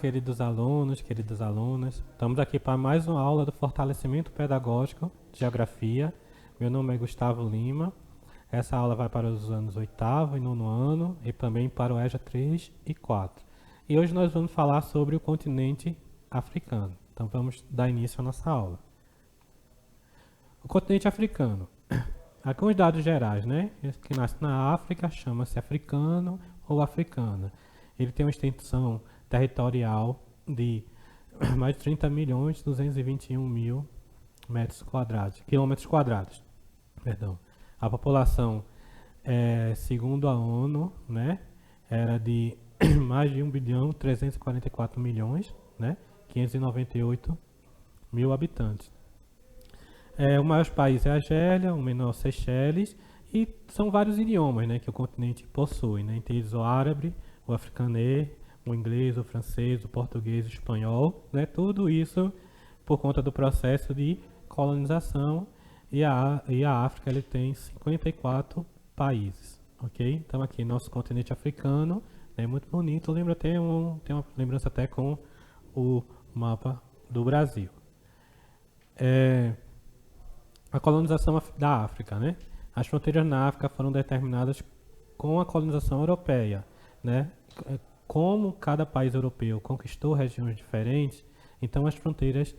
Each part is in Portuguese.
queridos alunos, queridas alunas. Estamos aqui para mais uma aula do Fortalecimento Pedagógico de Geografia. Meu nome é Gustavo Lima. Essa aula vai para os anos 8º e 9º ano e também para o EJA 3 e 4. E hoje nós vamos falar sobre o continente africano. Então vamos dar início à nossa aula. O continente africano. Aqui uns dados gerais, né? Que nasce na África chama-se africano ou africana. Ele tem uma extensão territorial de mais de 30.221.000 quilômetros quadrados. Perdão. A população, segundo a ONU, né, era de mais de 1.344.000.000, né, 598 mil habitantes. O maior país é a Argélia, o menor Seychelles, e são vários idiomas, né, que o continente possui, né, entre eles o árabe, o africanês, o inglês, o francês, o português, o espanhol, né, tudo isso por conta do processo de colonização, e a África ele tem 54 países, ok? Então aqui nosso continente africano é muito bonito, lembra tem uma lembrança até com o mapa do Brasil. A colonização da África, né? As fronteiras na África foram determinadas com a colonização europeia, né? Como cada país europeu conquistou regiões diferentes, então as fronteiras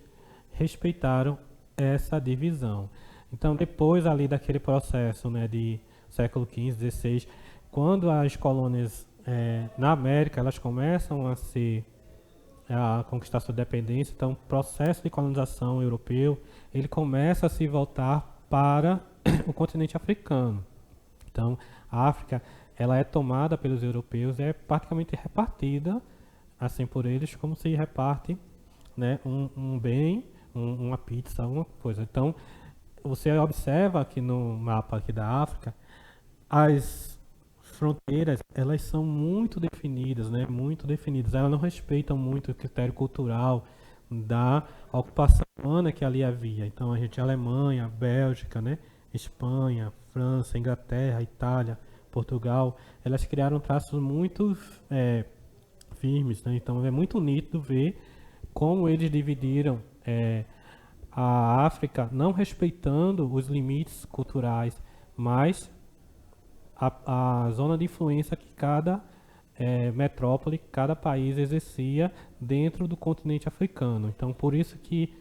respeitaram essa divisão. Então depois ali daquele processo, né, de século XV, XVI, quando as colônias na América elas começam a conquistar sua independência, então o processo de colonização europeu ele começa a se voltar para o continente africano. Então a África ela é tomada pelos europeus, é praticamente repartida assim por eles como se reparte, né, um bem, uma pizza, alguma coisa. Então você observa aqui no mapa aqui da África, as fronteiras elas são muito definidas, né, muito definidas. Elas não respeitam muito o critério cultural da ocupação humana que ali havia. Então a gente Alemanha, Bélgica, né, Espanha, França, Inglaterra, Itália, Portugal, elas criaram traços muito firmes, né? Então é muito nítido ver como eles dividiram a África, não respeitando os limites culturais, mas a zona de influência que cada metrópole, cada país exercia dentro do continente africano. Então por isso que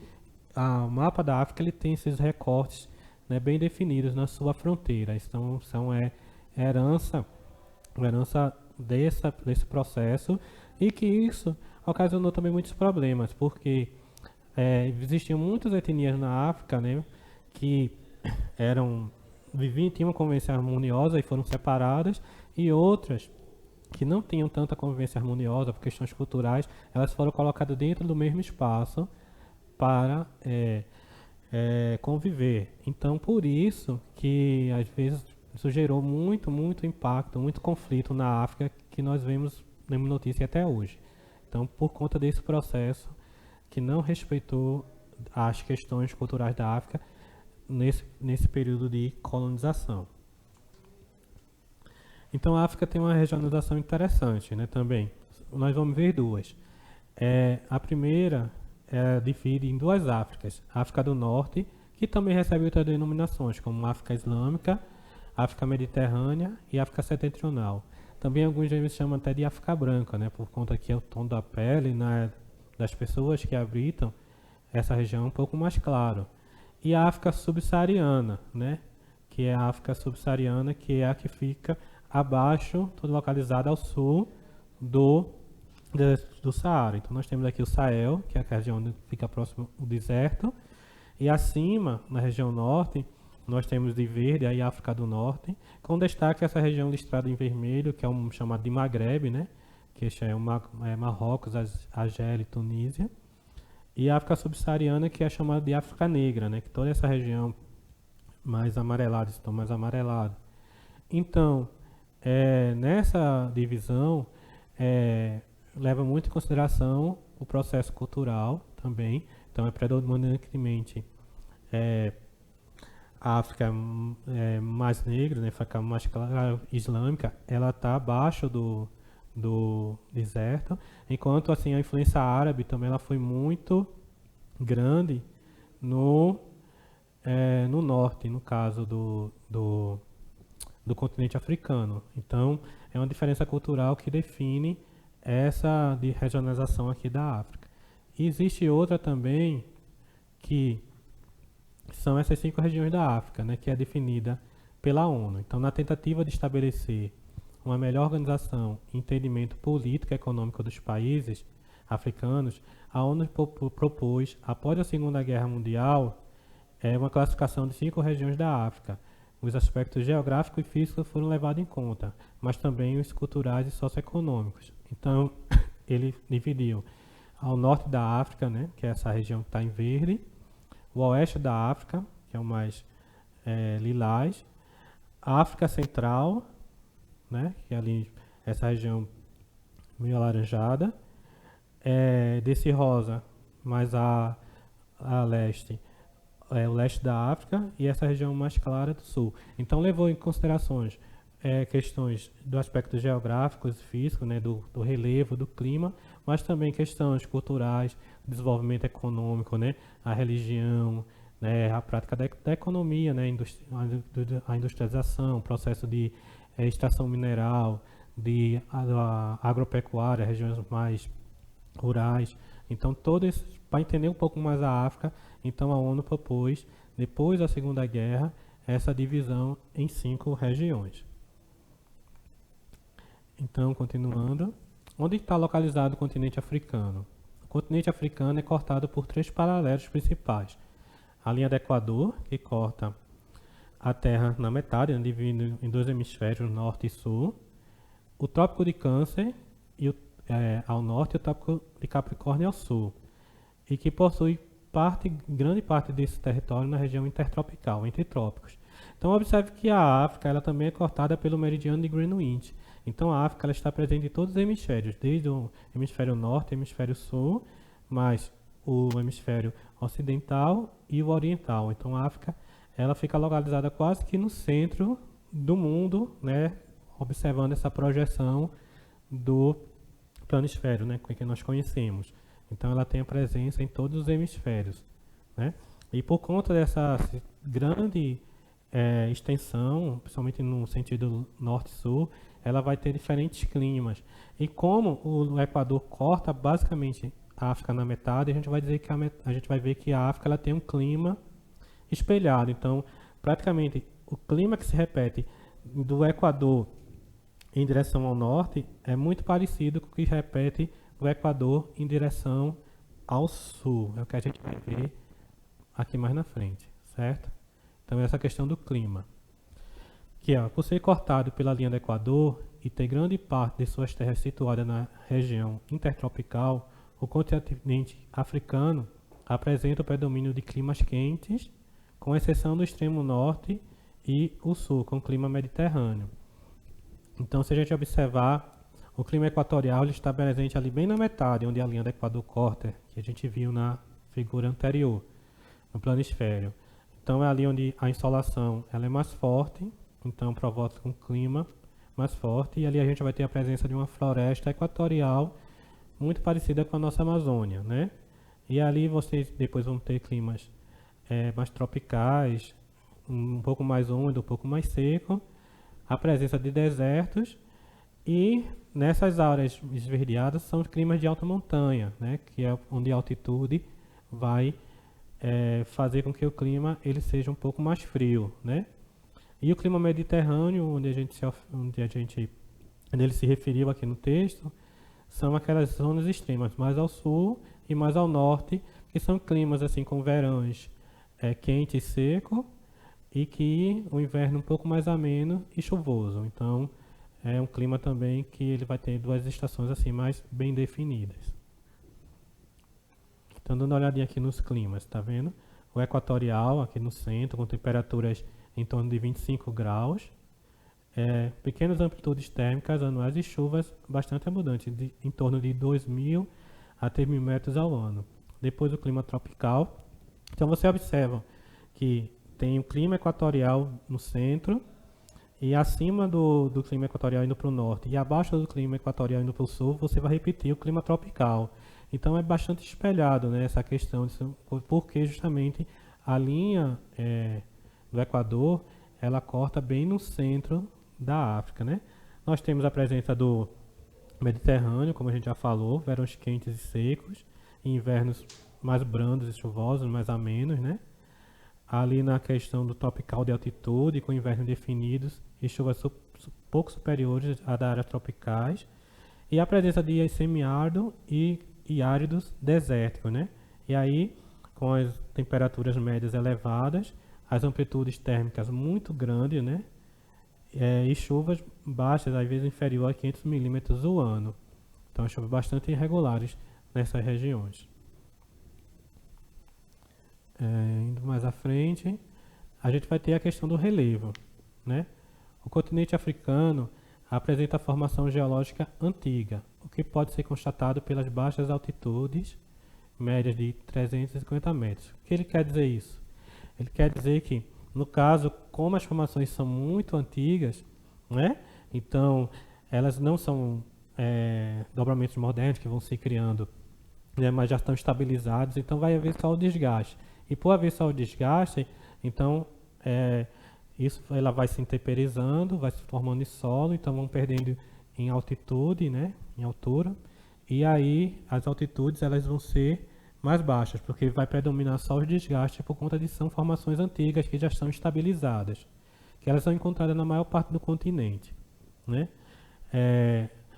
o mapa da África ele tem esses recortes, né, bem definidos na sua fronteira. Então são herança desse processo, e que isso ocasionou também muitos problemas, porque existiam muitas etnias na África, né, que tinham uma convivência harmoniosa e foram separadas, e outras que não tinham tanta convivência harmoniosa por questões culturais, elas foram colocadas dentro do mesmo espaço para conviver. Então por isso que às vezes isso gerou muito impacto, muito conflito na África, que nós vemos notícia até hoje. Então por conta desse processo que não respeitou as questões culturais da África nesse período de colonização. Então a África tem uma regionalização interessante, né, também. Nós vamos ver duas. A primeira divide em duas Áfricas. A África do Norte, que também recebe outras denominações, como África Islâmica, África Mediterrânea e África Setentrional. Também alguns eles chamam até de África Branca, né, por conta que o tom da pele das pessoas que habitam essa região é um pouco mais claro. E a África Subsaariana, né, que é a África Subsaariana, que é a que fica abaixo, toda localizada ao sul do Saara. Então nós temos aqui o Sahel, que é a região onde fica próximo ao deserto, e acima, na região norte, nós temos de verde aí a África do Norte, com destaque essa região listrada em vermelho, que é chamado de Magrebe, né, que é Marrocos, Argélia e Tunísia, e a África Subsaariana, que é chamada de África Negra, né, que toda essa região mais amarelada, estão mais amarelados. Então, nessa divisão, leva muito em consideração o processo cultural também. Então, é predominantemente a África mais negra, né, África mais clara, islâmica, ela está abaixo do deserto, enquanto assim a influência árabe também ela foi muito grande no, no norte, no caso do continente africano. Então, é uma diferença cultural que define essa de regionalização aqui da África. E existe outra também que são essas 5 regiões da África, né, que é definida pela ONU. Então, na tentativa de estabelecer uma melhor organização e entendimento político e econômico dos países africanos, a ONU propôs, após a Segunda Guerra Mundial, uma classificação de 5 regiões da África. Os aspectos geográficos e físicos foram levados em conta, mas também os culturais e socioeconômicos. Então, ele dividiu ao norte da África, né, que é essa região que está em verde, o oeste da África, que é o mais lilás, a África Central, né, que é ali essa região meio alaranjada, desse rosa mais a leste, o leste da África e essa região mais clara do sul. Então levou em considerações questões do aspecto geográfico e físico, né, do relevo, do clima, mas também questões culturais, desenvolvimento econômico, né, a religião, né, a prática da economia, né, a industrialização, o processo de extração mineral, de agropecuária, regiões mais rurais. Então, para entender um pouco mais a África, então a ONU propôs, depois da Segunda Guerra, essa divisão em 5 regiões. Então, continuando, onde está localizado o continente africano? O continente africano é cortado por 3 paralelos principais. A linha do Equador, que corta a Terra na metade, né, dividindo em 2 hemisférios, norte e sul. O Trópico de Câncer ao norte e o Trópico de Capricórnio ao sul. E que possui grande parte desse território na região intertropical, entre trópicos. Então, observe que a África ela também é cortada pelo meridiano de Greenwich. Então, a África ela está presente em todos os hemisférios, desde o hemisfério norte, hemisfério sul, mais o hemisfério ocidental e o oriental. Então, a África ela fica localizada quase que no centro do mundo, né, observando essa projeção do planisfério, né, que nós conhecemos. Então, ela tem a presença em todos os hemisférios, né? E por conta dessa grande extensão, principalmente no sentido norte-sul, ela vai ter diferentes climas. E como o Equador corta basicamente a África na metade, a gente vai dizer que a gente vai ver que a África ela tem um clima espelhado. Então, praticamente, o clima que se repete do Equador em direção ao norte é muito parecido com o que repete do Equador em direção ao sul. É o que a gente vai ver aqui mais na frente, certo? Então, essa questão do clima. Que é, por ser cortado pela linha do Equador e ter grande parte de suas terras situadas na região intertropical, o continente africano apresenta o predomínio de climas quentes, com exceção do extremo norte e o sul, com clima mediterrâneo. Então, se a gente observar, o clima equatorial ele está presente ali bem na metade, onde a linha do Equador corta, que a gente viu na figura anterior, no planisfério. Então, é ali onde a insolação ela é mais forte, então provoca um clima mais forte, e ali a gente vai ter a presença de uma floresta equatorial muito parecida com a nossa Amazônia, né? E ali vocês depois vão ter climas mais tropicais, um pouco mais úmido, um pouco mais seco, a presença de desertos, e nessas áreas esverdeadas são os climas de alta montanha, né? Que é onde a altitude vai fazer com que o clima ele seja um pouco mais frio, né? E o clima mediterrâneo, onde ele se referiu aqui no texto, são aquelas zonas extremas, mais ao sul e mais ao norte, que são climas assim com verões quente e seco, e que o inverno um pouco mais ameno e chuvoso. Então, é um clima também que ele vai ter 2 estações assim mais bem definidas. Então, dando uma olhadinha aqui nos climas, tá vendo? O equatorial, aqui no centro, com temperaturas em torno de 25 graus, pequenas amplitudes térmicas anuais e chuvas bastante abundantes, em torno de 2.000 a 3.000 metros ao ano. Depois o clima tropical. Então você observa que tem o clima equatorial no centro E acima do clima equatorial indo para o norte e abaixo do clima equatorial indo para o sul, você vai repetir o clima tropical. Então é bastante espelhado, né, essa questão, porque justamente a linha do Equador, ela corta bem no centro da África, né? Nós temos a presença do Mediterrâneo, como a gente já falou, verões quentes e secos, e invernos mais brandos e chuvosos, mais amenos, né? Ali na questão do tropical de altitude, com invernos definidos e chuvas pouco superiores à das áreas tropicais, e a presença de semiárido e áridos desérticos, né? E aí, com as temperaturas médias elevadas, as amplitudes térmicas muito grandes, né? E chuvas baixas, às vezes inferior a 500 milímetros o ano. Então, chuvas bastante irregulares nessas regiões. Indo mais à frente, a gente vai ter a questão do relevo, né? O continente africano apresenta formação geológica antiga, o que pode ser constatado pelas baixas altitudes, médias de 350 metros. O que ele quer dizer isso? Ele quer dizer que, no caso, como as formações são muito antigas, né? Então, elas não são dobramentos modernos que vão se criando, né? Mas já estão estabilizados, então vai haver só o desgaste. E por haver só o desgaste, então isso ela vai se intemperizando, vai se formando em solo, então vão perdendo em altitude, né, em altura, e aí as altitudes elas vão ser mais baixas, porque vai predominar só os desgastes por conta de são formações antigas que já estão estabilizadas, que elas são encontradas na maior parte do continente, né?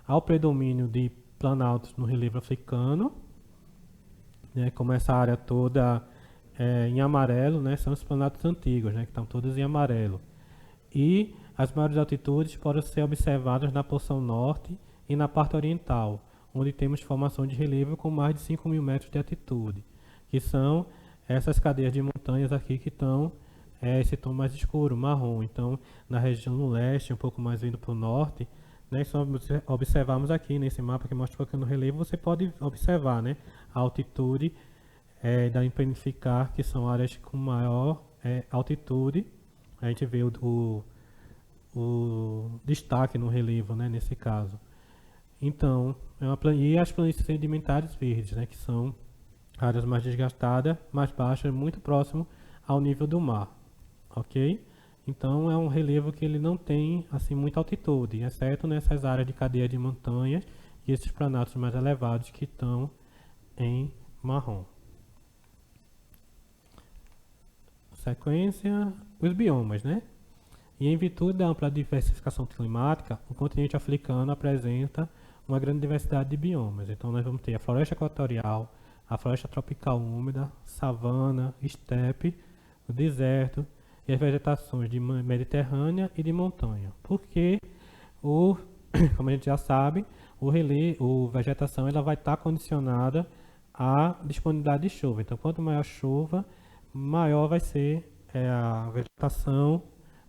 Há o predomínio de planaltos no relevo africano, né, como essa área toda em amarelo, né, são os planaltos antigos, né, que estão todos em amarelo. E as maiores altitudes podem ser observadas na porção norte e na parte oriental, onde temos formação de relevo com mais de 5.000 metros de altitude, que são essas cadeias de montanhas aqui que estão esse tom mais escuro, marrom. Então, na região no leste, um pouco mais vindo para o norte, né, só observamos aqui nesse mapa que mostra um pouquinho no relevo, você pode observar, né, a altitude da Impenificar, que são áreas com maior altitude. A gente vê o destaque no relevo, né, nesse caso. Então, e as planícies sedimentares verdes, né, que são áreas mais desgastadas, mais baixas, muito próximo ao nível do mar, ok? Então, é um relevo que ele não tem assim muita altitude, exceto nessas áreas de cadeia de montanhas e esses planatos mais elevados que estão em marrom. Sequência, os biomas, né? E em virtude da ampla diversificação climática, o continente africano apresenta uma grande diversidade de biomas. Então nós vamos ter a floresta equatorial, a floresta tropical úmida, savana, estepe, o deserto e as vegetações de mediterrânea e de montanha. Porque, como a gente já sabe, a vegetação ela vai estar condicionada à disponibilidade de chuva. Então quanto maior a chuva, maior vai ser a vegetação,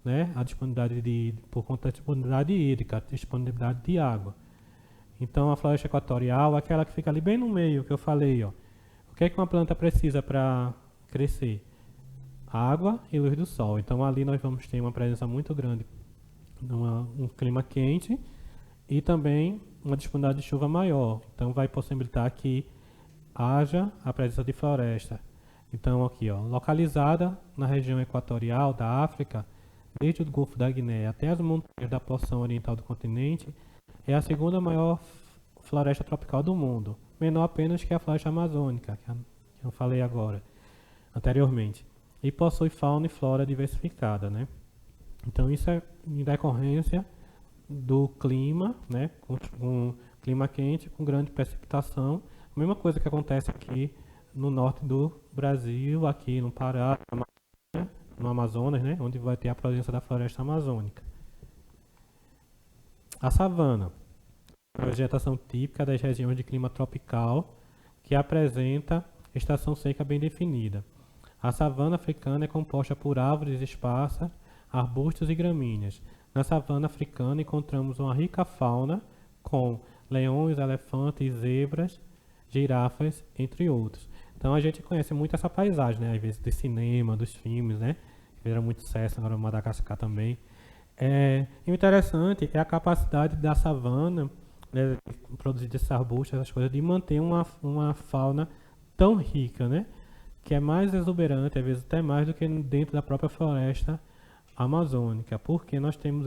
né, a disponibilidade por conta da disponibilidade hídrica, disponibilidade de água. Então a floresta equatorial, aquela que fica ali bem no meio, que eu falei, ó. O que é que uma planta precisa para crescer? Água e luz do sol. Então ali nós vamos ter uma presença muito grande, um clima quente e também uma disponibilidade de chuva maior. Então vai possibilitar que haja a presença de floresta. Então aqui, ó, localizada na região equatorial da África, desde o Golfo da Guiné até as montanhas da porção oriental do continente, é a segunda maior floresta tropical do mundo, menor apenas que a floresta amazônica, que eu falei anteriormente, e possui fauna e flora diversificada, né? Então isso é em decorrência do clima, né, com clima quente, com grande precipitação, a mesma coisa que acontece aqui no norte do Brasil, aqui no Pará, no Amazonas, né, onde vai ter a presença da floresta amazônica. A savana, a vegetação típica das regiões de clima tropical, que apresenta estação seca bem definida. A savana africana é composta por árvores esparsas, arbustos e gramíneas. Na savana africana encontramos uma rica fauna com leões, elefantes, zebras, girafas, entre outros. Então a gente conhece muito essa paisagem, né? Às vezes do cinema, dos filmes, né? Que fizeram muito sucesso, agora o Madagascar também. E o interessante é a capacidade da savana, né, de produzir esses arbustos, essas coisas, de manter uma fauna tão rica, né? Que é mais exuberante, às vezes até mais do que dentro da própria floresta amazônica, porque nós temos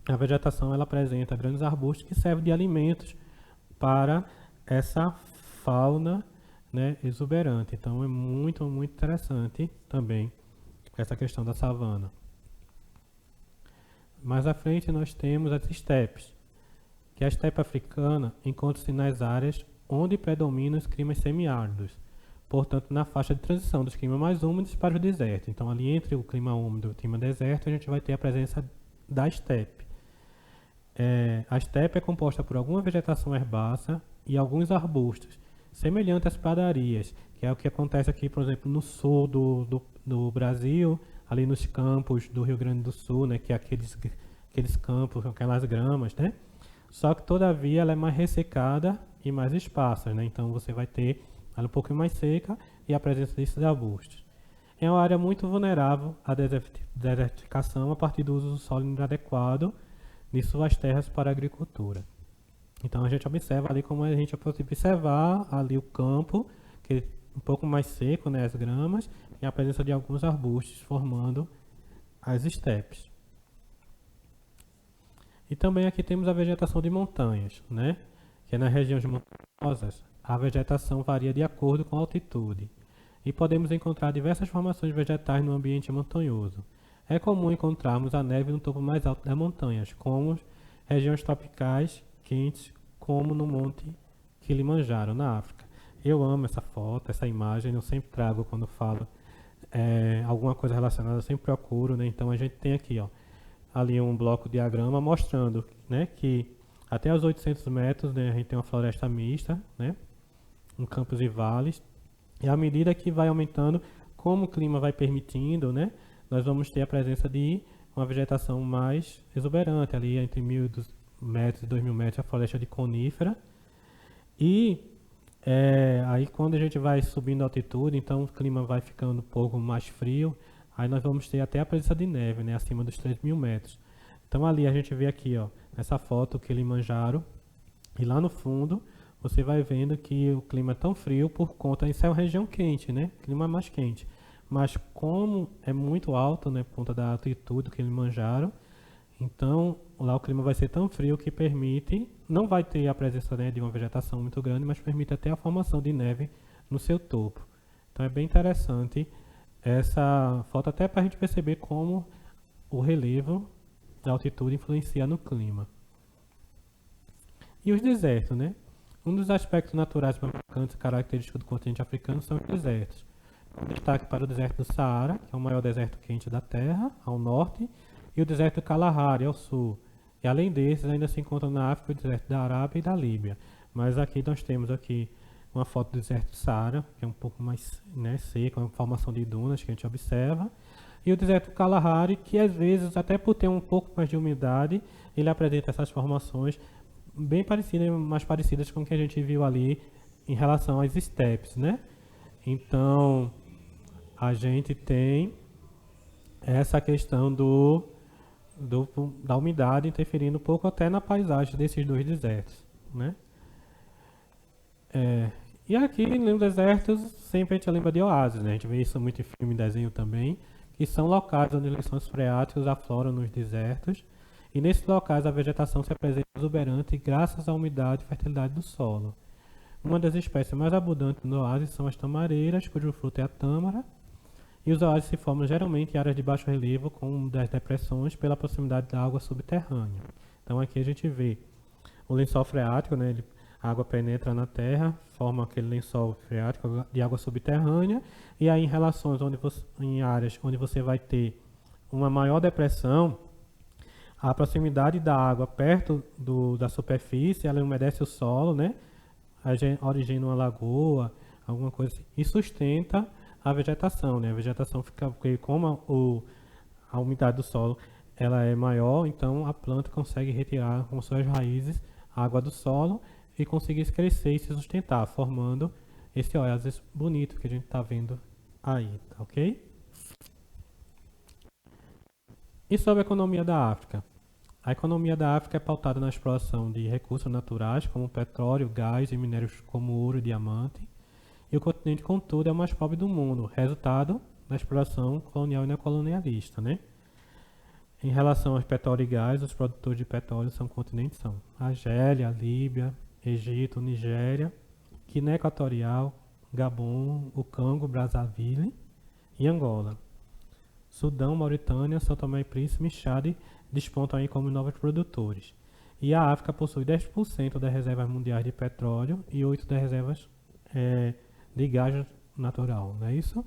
a vegetação ela apresenta grandes arbustos que servem de alimentos para essa fauna, né, exuberante. Então é muito, muito interessante também essa questão da savana. Mais à frente nós temos as estepes, que a estepe africana encontra-se nas áreas onde predominam os climas semiáridos, portanto na faixa de transição dos climas mais úmidos para o deserto. Então ali entre o clima úmido e o clima deserto a gente vai ter a presença da estepe. A estepe é composta por alguma vegetação herbácea e alguns arbustos, semelhante às pradarias, que é o que acontece aqui, por exemplo, no sul do Brasil, ali nos campos do Rio Grande do Sul, né, que é aqueles campos com aquelas gramas, né? Só que, todavia, ela é mais ressecada e mais esparsa, né? Então, você vai ter ela um pouquinho mais seca e a presença desses arbustos. É uma área muito vulnerável à desertificação a partir do uso do solo inadequado de suas terras para a agricultura. Então, a gente observa ali como a gente pode observar ali o campo, que é um pouco mais seco, né, as gramas, e a presença de alguns arbustos formando as estepes. E também aqui temos a vegetação de montanhas, né? Que é nas regiões montanhosas, a vegetação varia de acordo com a altitude. E podemos encontrar diversas formações vegetais no ambiente montanhoso. É comum encontrarmos a neve no topo mais alto das montanhas, como regiões tropicais quentes, como no Monte Kilimanjaro, na África. Eu amo essa foto, essa imagem, eu sempre trago quando falo alguma coisa relacionada, eu sempre procuro, né? Então a gente tem aqui, ó, ali um bloco diagrama mostrando, né, que até os 800 metros, né, a gente tem uma floresta mista, né, em campos e vales, e à medida que vai aumentando, como o clima vai permitindo, né, nós vamos ter a presença de uma vegetação mais exuberante, ali entre 1.000 metros e 2.000 metros, a floresta de conífera, e aí quando a gente vai subindo a altitude, então o clima vai ficando um pouco mais frio, aí nós vamos ter até a presença de neve, né, acima dos 3.000 metros. Então ali a gente vê aqui, ó, nessa foto, o Kilimanjaro, e lá no fundo você vai vendo que o clima é tão frio por conta, isso é uma região quente, né, clima mais quente. Mas como é muito alto, né, por conta da altitude do Kilimanjaro, então lá o clima vai ser tão frio que permite, não vai ter a presença, né, de uma vegetação muito grande, mas permite até a formação de neve no seu topo. Então é bem interessante essa foto até para a gente perceber como o relevo da altitude influencia no clima. E os desertos, né? Um dos aspectos naturais marcantes e característicos do continente africano são os desertos. Destaque para o deserto do Saara, que é o maior deserto quente da Terra, ao norte, e o deserto do Kalahari, ao sul. E além desses, ainda se encontra na África o deserto da Arábia e da Líbia. Mas aqui nós temos aqui uma foto do deserto do Saara, que é um pouco mais, né, seco, uma formação de dunas que a gente observa. E o deserto do Kalahari, que às vezes, até por ter um pouco mais de umidade, ele apresenta essas formações bem parecidas, mais parecidas com o que a gente viu ali em relação às estepes, né? Então, a gente tem essa questão da umidade interferindo um pouco até na paisagem desses dois desertos, né? E aqui nos desertos sempre a gente lembra de oásis, né? A gente vê isso muito em filme e desenho também, que são locais onde os lençóis freáticos afloram nos desertos, e nesses locais a vegetação se apresenta exuberante graças à umidade e fertilidade do solo. Uma das espécies mais abundantes no oásis são as tamareiras, cujo fruto é a tâmara, e os oásis se formam geralmente em áreas de baixo relevo, como das depressões, pela proximidade da água subterrânea. Então aqui a gente vê o lençol freático, né, a água penetra na terra, forma aquele lençol freático de água subterrânea, e aí em áreas onde você vai ter uma maior depressão, a proximidade da água perto da superfície, ela umedece o solo, né, origina uma lagoa, alguma coisa assim, e sustenta a vegetação, né? A vegetação fica, porque como a umidade do solo ela é maior, então a planta consegue retirar com suas raízes a água do solo e conseguir crescer e se sustentar, formando esse oásis bonito que a gente está vendo aí, tá ok? E sobre a economia da África? A economia da África é pautada na exploração de recursos naturais, como petróleo, gás e minérios como ouro e diamante. E o continente, contudo, é o mais pobre do mundo, resultado da exploração colonial e neocolonialista, né? Em relação aos petróleo e gás, os produtores de petróleo são continentes são Argélia, Líbia, Egito, Nigéria, Guiné Equatorial, Gabon, o Congo, Brazzaville e Angola. Sudão, Mauritânia, São Tomé e Príncipe e Chad despontam aí como novos produtores. E a África possui 10% das reservas mundiais de petróleo e 8% das reservas de gás natural, não é isso?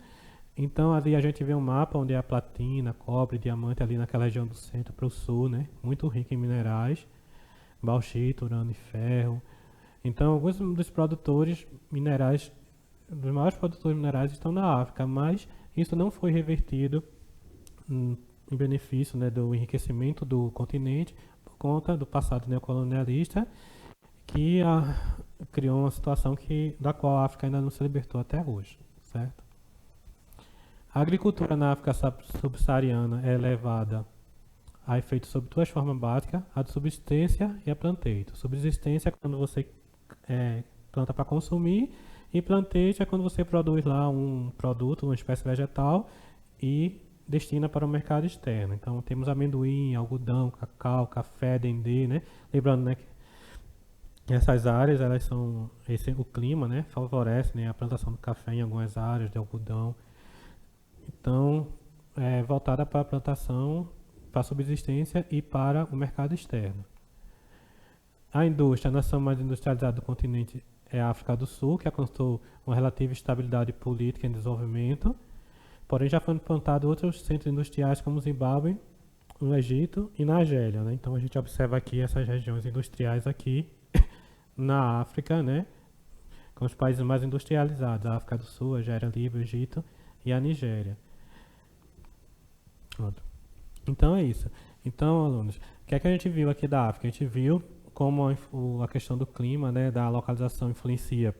Então ali a gente vê um mapa onde é a platina, cobre, diamante ali naquela região do centro para o sul, né? Muito rico em minerais, bauxita, urânio e ferro. Então alguns dos produtores minerais, dos maiores produtores minerais estão na África, mas isso não foi revertido em benefício, né, do enriquecimento do continente por conta do passado neocolonialista que criou uma situação da qual a África ainda não se libertou até hoje, certo? A agricultura na África subsaariana é levada a efeito sobre duas formas básicas, a de subsistência e a planteio. Subsistência é quando você planta para consumir e planteio é quando você produz lá um produto, uma espécie vegetal e destina para o mercado externo. Então temos amendoim, algodão, cacau, café, dendê, né? Lembrando, né, que essas áreas, elas são, o clima, né, favorece, né, a plantação do café em algumas áreas, de algodão. Então, voltada para a plantação, para a subsistência e para o mercado externo. A indústria, a nação mais industrializada do continente é a África do Sul, que alcançou uma relativa estabilidade política em desenvolvimento, porém já foram implantados outros centros industriais como o Zimbábue, no Egito e na Argélia, né? Então a gente observa aqui essas regiões industriais aqui na África, né, com os países mais industrializados, a África do Sul, a Argélia, Líbia, Egito e a Nigéria. Pronto. Então é isso. Então, alunos, o que é que a gente viu aqui da África? A gente viu como a questão do clima, né, da localização influencia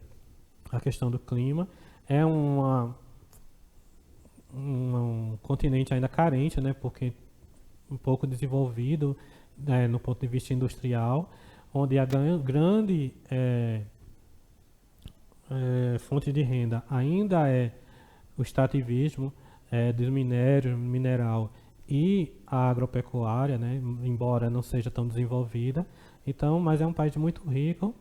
a questão do clima. É um continente ainda carente, né, porque um pouco desenvolvido, né, no ponto de vista industrial, onde a grande fonte de renda ainda é o extrativismo dos minérios, mineral e a agropecuária, né, embora não seja tão desenvolvida. Então, mas é um país muito rico,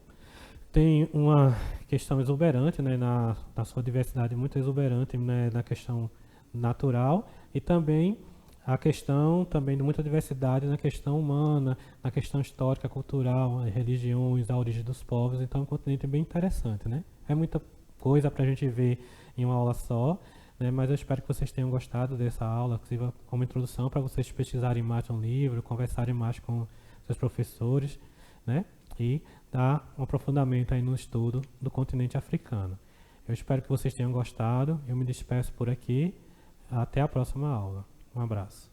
tem uma questão exuberante, né, na sua diversidade muito exuberante, né, na questão natural e também a questão também de muita diversidade na questão humana, na questão histórica, cultural, religiões, a origem dos povos. Então é um continente bem interessante, né? É muita coisa para a gente ver em uma aula só, né? Mas eu espero que vocês tenham gostado dessa aula, que sirva como introdução para vocês pesquisarem mais um livro, conversarem mais com seus professores, né? E dar um aprofundamento aí no estudo do continente africano. Eu espero que vocês tenham gostado. Eu me despeço por aqui. Até a próxima aula. Um abraço.